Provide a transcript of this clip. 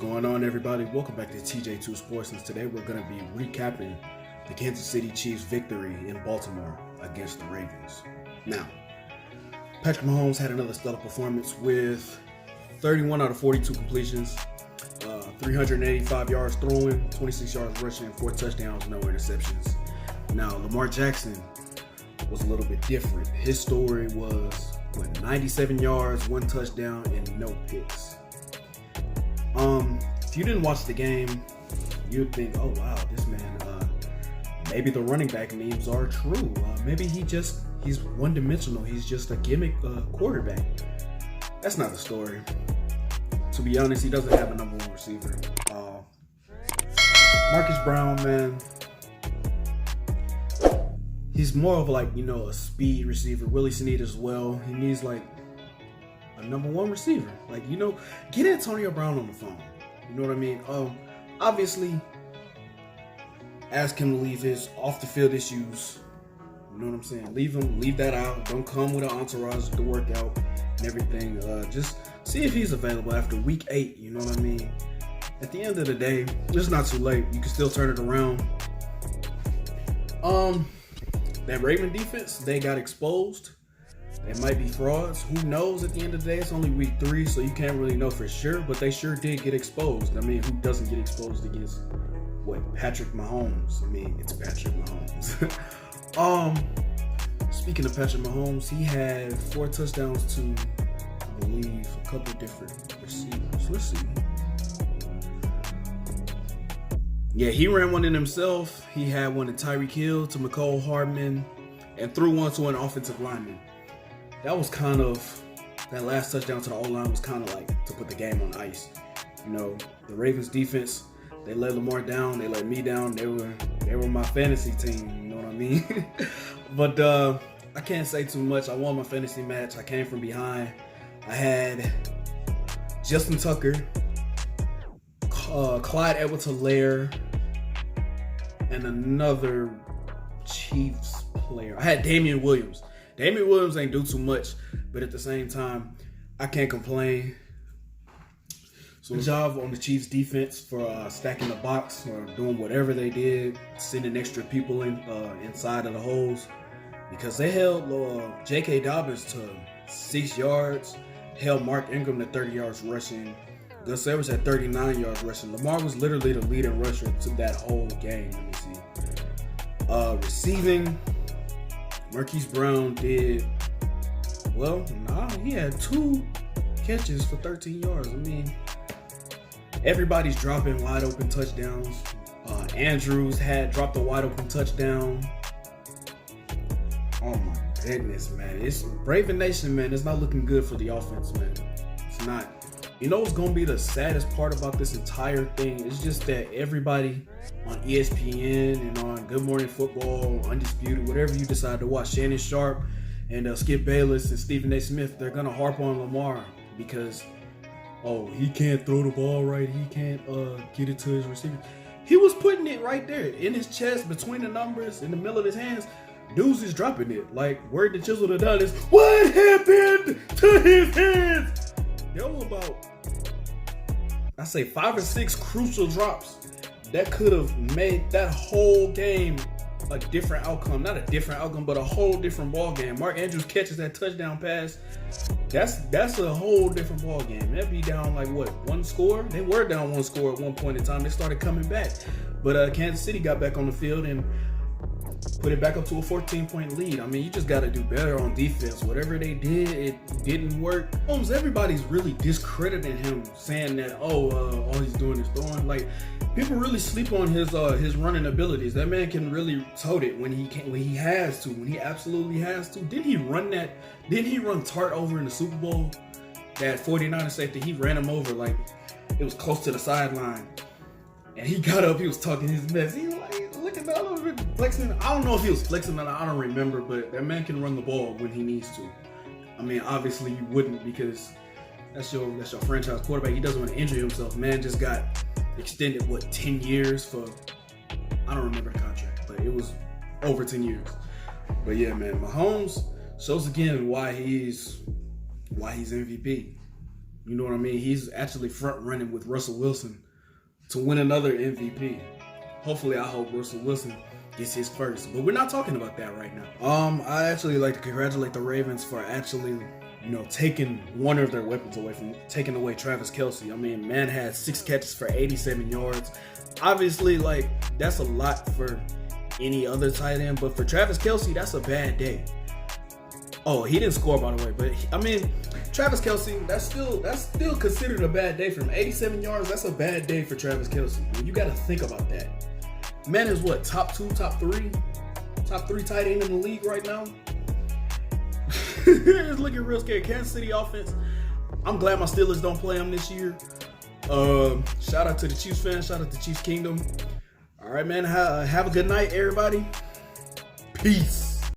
going on, everybody? Welcome back to TJ2 Sports, and today we're going to be recapping the Kansas City Chiefs' victory in Baltimore against the Ravens. Now, Patrick Mahomes had another stellar performance with 31 out of 42 completions, 385 yards throwing, 26 yards rushing, 4 touchdowns, no interceptions. Now, Lamar Jackson was a little bit different. His story was 97 yards, 1 touchdown, and no picks. If you didn't watch the game, you'd think, oh wow, this man, maybe the running back memes are true. Maybe he's one-dimensional. He's just a gimmick quarterback. That's not the story. To be honest, he doesn't have a number one receiver. Marcus Brown, man, he's more of a speed receiver. Willie Snead as well. He needs a number one receiver. Get Antonio Brown on the phone. You know what I mean? Obviously, ask him to leave his off the field issues. You know what I'm saying? Leave that out. Don't come with an entourage to work out and everything. Just see if he's available after week 8. You know what I mean? At the end of the day, it's not too late. You can still turn it around. That Raven defense, they got exposed. They might be frauds. Who knows? At the end of the day, it's only week 3, so you can't really know for sure. But they sure did get exposed. I mean, who doesn't get exposed against Patrick Mahomes? I mean, it's Patrick Mahomes. Speaking of Patrick Mahomes, he had 4 touchdowns to, I believe, a couple different receivers. Let's see. Yeah, he ran one in himself. He had one to Tyreek Hill, to McCole Hardman, and threw one to an offensive lineman. That was that last touchdown to the O-line was kind of to put the game on ice. You know, the Ravens defense, they let Lamar down, they let me down. They were my fantasy team, you know what I mean? But I can't say too much. I won my fantasy match. I came from behind. I had Justin Tucker, Clyde Edwards-Helaire, and another Chiefs player. I had Damian Williams. Damian Williams ain't do too much, but at the same time, I can't complain. So good job on the Chiefs defense for stacking the box or doing whatever they did, sending extra people inside of the holes, because they held J.K. Dobbins to 6 yards, held Mark Ingram to 30 yards rushing. Gus Edwards had 39 yards rushing. Lamar was literally the leading rusher to that whole game. Let me see. Receiving, Marquise Brown did, he had 2 catches for 13 yards. I mean, everybody's dropping wide open touchdowns. Andrews had dropped a wide open touchdown. Oh my goodness, man. It's Raven Nation, man. It's not looking good for the offense, man. It's not. You know what's going to be the saddest part about this entire thing? It's just that everybody on ESPN and on Good Morning Football, Undisputed, whatever you decide to watch, Shannon Sharp and Skip Bayless and Stephen A. Smith, they're going to harp on Lamar because, he can't throw the ball right. He can't get it to his receiver. He was putting it right there in his chest, between the numbers, in the middle of his hands. Dudes is dropping it. Word to chisel to done is, what happened to his hands? There were about, 5 or 6 crucial drops that could have made that whole game a different outcome. Not a different outcome, but a whole different ball game. Mark Andrews catches that touchdown pass. That's a whole different ball game. They'd be down 1 score? They were down 1 score at one point in time. They started coming back. But Kansas City got back on the field and put it back up to a 14-point lead. I mean, you just got to do better on defense. Whatever they did, it didn't work. Almost everybody's really discrediting him, saying that, all he's doing is throwing. People really sleep on his running abilities. That man can really tote it when he has to, when he absolutely has to. Didn't he run Tart over in the Super Bowl? That 49er safety, he ran him over it was close to the sideline. And he got up, he was talking his mess. He was looking all over, flexing. I don't know if he was flexing or not, I don't remember, but that man can run the ball when he needs to. I mean, obviously you wouldn't, because that's your franchise quarterback. He doesn't want to injure himself. Man just got extended 10 years for, I don't remember the contract, but it was over 10 years. But yeah, man, Mahomes shows again why he's MVP. You know what I mean? He's actually front running with Russell Wilson to win another MVP. Hopefully, I hope Russell Wilson gets his first. But we're not talking about that right now. I actually like to congratulate the Ravens for actually, taking one of their weapons away from taking away Travis Kelce. I mean, man had 6 catches for 87 yards. Obviously, that's a lot for any other tight end, but for Travis Kelce, that's a bad day. Oh, he didn't score, by the way, but Travis Kelce, that's still considered a bad day for him. 87 yards, that's a bad day for Travis Kelce. You got to think about that. Man is what, top 2, top 3 tight end in the league right now. It's looking real scary. Kansas City offense. I'm glad my Steelers don't play them this year. Shout out to the Chiefs fans. Shout out to Chiefs Kingdom. All right, man. Have a good night, everybody. Peace.